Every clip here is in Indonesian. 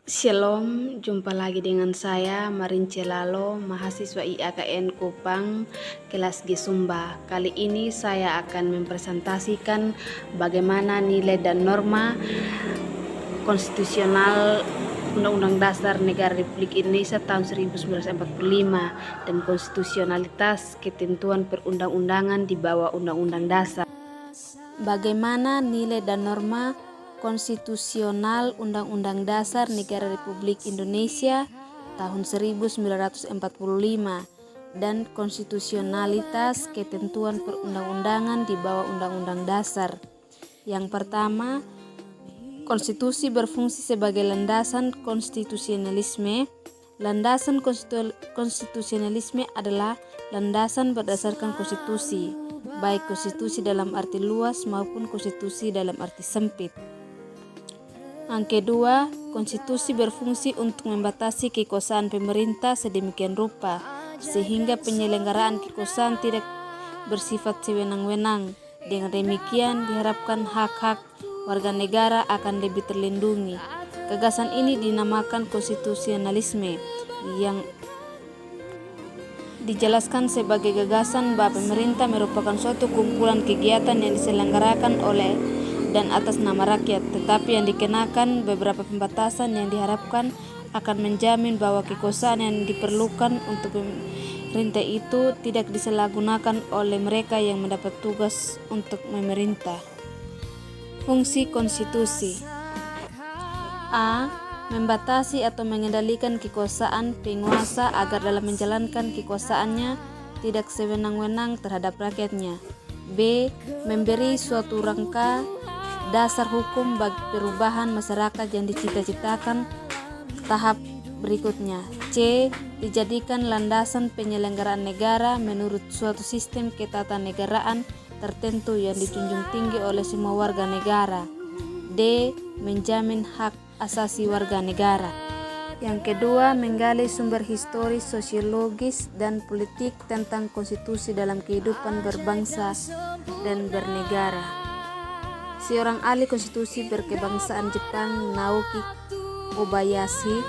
Shalom, jumpa lagi dengan saya Marince Lalo, mahasiswa IAKN Kupang, kelas G Sumba. Kali ini saya akan mempresentasikan bagaimana nilai dan norma konstitusional Undang-Undang Dasar Negara Republik Indonesia tahun 1945 dan konstitusionalitas ketentuan perundang-undangan di bawah Undang-Undang Dasar. Bagaimana nilai dan norma konstitusional Undang-Undang Dasar Negara Republik Indonesia tahun 1945 dan konstitusionalitas ketentuan perundang-undangan di bawah Undang-Undang Dasar. Yang pertama, konstitusi berfungsi sebagai landasan konstitusionalisme. Landasan konstitusionalisme adalah landasan berdasarkan konstitusi, baik konstitusi dalam arti luas maupun konstitusi dalam arti sempit. Yang kedua, konstitusi berfungsi untuk membatasi kekuasaan pemerintah sedemikian rupa sehingga penyelenggaraan kekuasaan tidak bersifat sewenang-wenang. Dengan demikian diharapkan hak-hak warga negara akan lebih terlindungi. Gagasan ini dinamakan konstitusionalisme, yang dijelaskan sebagai gagasan bahwa pemerintah merupakan suatu kumpulan kegiatan yang diselenggarakan oleh dan atas nama rakyat, tetapi yang dikenakan beberapa pembatasan yang diharapkan akan menjamin bahwa kekuasaan yang diperlukan untuk pemerintah itu tidak disalahgunakan oleh mereka yang mendapat tugas untuk memerintah. Fungsi konstitusi: A. Membatasi atau mengendalikan kekuasaan penguasa agar dalam menjalankan kekuasaannya tidak sewenang-wenang terhadap rakyatnya. B. Memberi suatu rangka dasar hukum bagi perubahan masyarakat yang dicita-citakan tahap berikutnya. C. Dijadikan landasan penyelenggaraan negara menurut suatu sistem ketatanegaraan tertentu yang dijunjung tinggi oleh semua warga negara. D. Menjamin hak asasi warga negara. Yang kedua, menggali sumber historis, sosiologis, dan politik tentang konstitusi dalam kehidupan berbangsa dan bernegara. Seorang ahli konstitusi berkebangsaan Jepang, Naoki Kobayashi,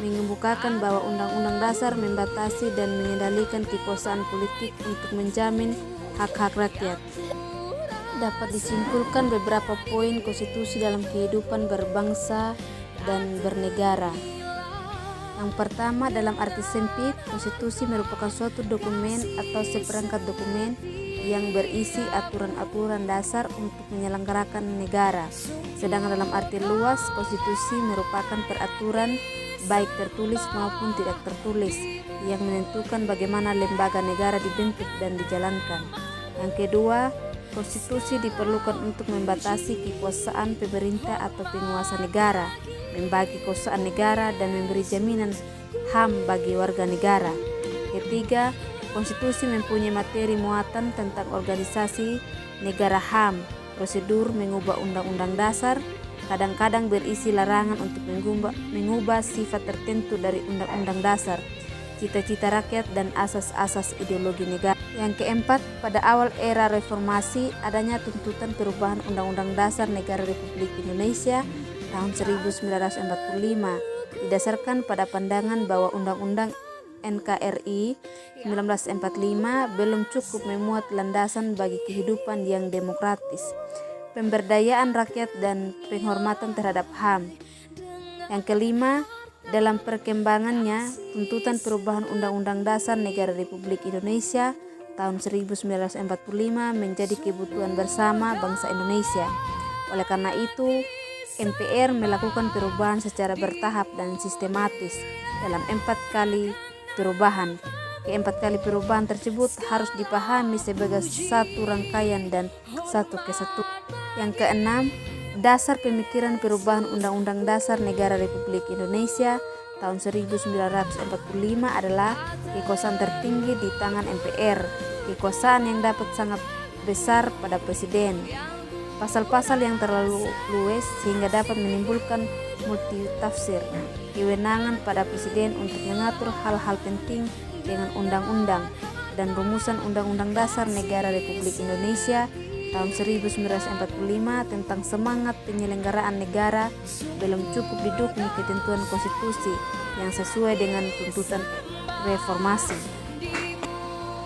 mengemukakan bahwa Undang-Undang Dasar membatasi dan mengendalikan kekuasaan politik untuk menjamin hak-hak rakyat. Dapat disimpulkan beberapa poin konstitusi dalam kehidupan berbangsa dan bernegara. Yang pertama, dalam arti sempit, konstitusi merupakan suatu dokumen atau seperangkat dokumen yang berisi aturan-aturan dasar untuk menyelenggarakan negara. Sedangkan dalam arti luas, konstitusi merupakan peraturan baik tertulis maupun tidak tertulis yang menentukan bagaimana lembaga negara dibentuk dan dijalankan. Yang kedua, konstitusi diperlukan untuk membatasi kekuasaan pemerintah atau penguasa negara, membagi kekuasaan negara, dan memberi jaminan HAM bagi warga negara. Ketiga, konstitusi mempunyai materi muatan tentang organisasi negara HAM, prosedur mengubah undang-undang dasar, kadang-kadang berisi larangan untuk mengubah sifat tertentu dari undang-undang dasar, cita-cita rakyat, dan asas-asas ideologi negara. Yang keempat, pada awal era reformasi adanya tuntutan perubahan Undang-Undang Dasar Negara Republik Indonesia tahun 1945 didasarkan pada pandangan bahwa Undang-Undang NKRI 1945 belum cukup memuat landasan bagi kehidupan yang demokratis, pemberdayaan rakyat, dan penghormatan terhadap HAM. Yang kelima, dalam perkembangannya, tuntutan perubahan Undang-Undang Dasar Negara Republik Indonesia tahun 1945 menjadi kebutuhan bersama bangsa Indonesia. Oleh karena itu, MPR melakukan perubahan secara bertahap dan sistematis dalam 4 kali perubahan. Keempat kali perubahan tersebut harus dipahami sebagai satu rangkaian dan satu kesatuan. Yang keenam, dasar pemikiran perubahan Undang-Undang Dasar Negara Republik Indonesia tahun 1945 adalah kekuasaan tertinggi di tangan MPR, kekuasaan yang dapat sangat besar pada presiden. Pasal-pasal yang terlalu luas sehingga dapat menimbulkan multitafsir, kewenangan pada presiden untuk mengatur hal-hal penting dengan undang-undang, dan rumusan Undang-Undang Dasar Negara Republik Indonesia tahun 1945 tentang semangat penyelenggaraan negara belum cukup didukung ketentuan konstitusi yang sesuai dengan tuntutan reformasi.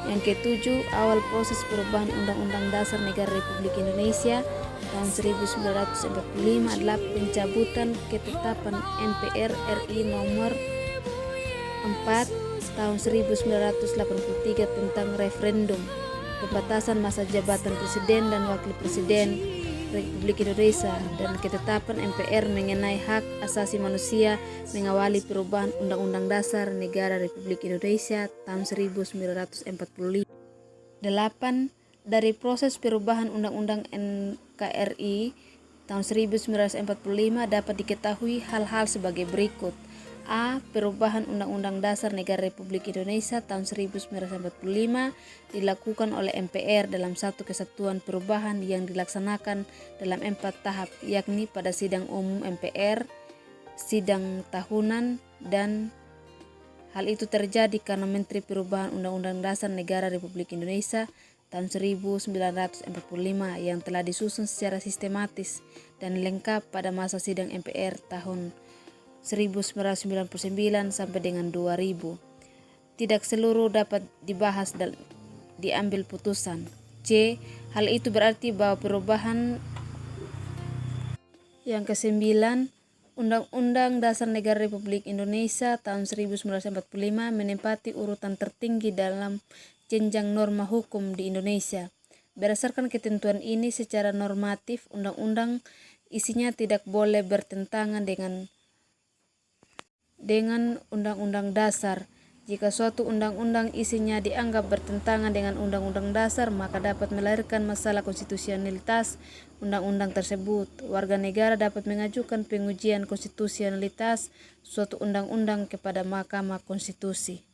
Yang ketujuh, awal proses perubahan Undang-Undang Dasar Negara Republik Indonesia tahun 1945 adalah pencabutan ketetapan MPR RI nomor 4 tahun 1983 tentang referendum, pembatasan masa jabatan presiden dan wakil presiden Republik Indonesia, dan ketetapan MPR mengenai hak asasi manusia mengawali perubahan Undang-Undang Dasar Negara Republik Indonesia tahun 1945. 8. Dari proses perubahan Undang-Undang NKRI tahun 1945 dapat diketahui hal-hal sebagai berikut. A. Perubahan Undang-Undang Dasar Negara Republik Indonesia tahun 1945 dilakukan oleh MPR dalam satu kesatuan perubahan yang dilaksanakan dalam 4 tahap, yakni pada sidang umum MPR, sidang tahunan, dan hal itu terjadi karena Menteri Perubahan Undang-Undang Dasar Negara Republik Indonesia tahun 1945 yang telah disusun secara sistematis dan lengkap pada masa sidang MPR tahun 1999 sampai dengan 2000. Tidak seluruh dapat dibahas dan diambil putusan. C. Hal itu berarti bahwa perubahan yang ke-9 Undang-Undang Dasar Negara Republik Indonesia tahun 1945 menempati urutan tertinggi dalam jenjang norma hukum di Indonesia. Berdasarkan ketentuan ini, secara normatif undang-undang isinya tidak boleh bertentangan dengan undang-undang dasar. Jika suatu undang-undang isinya dianggap bertentangan dengan undang-undang dasar, maka dapat melahirkan masalah konstitusionalitas undang-undang tersebut. Warga negara dapat mengajukan pengujian konstitusionalitas suatu undang-undang kepada Mahkamah Konstitusi.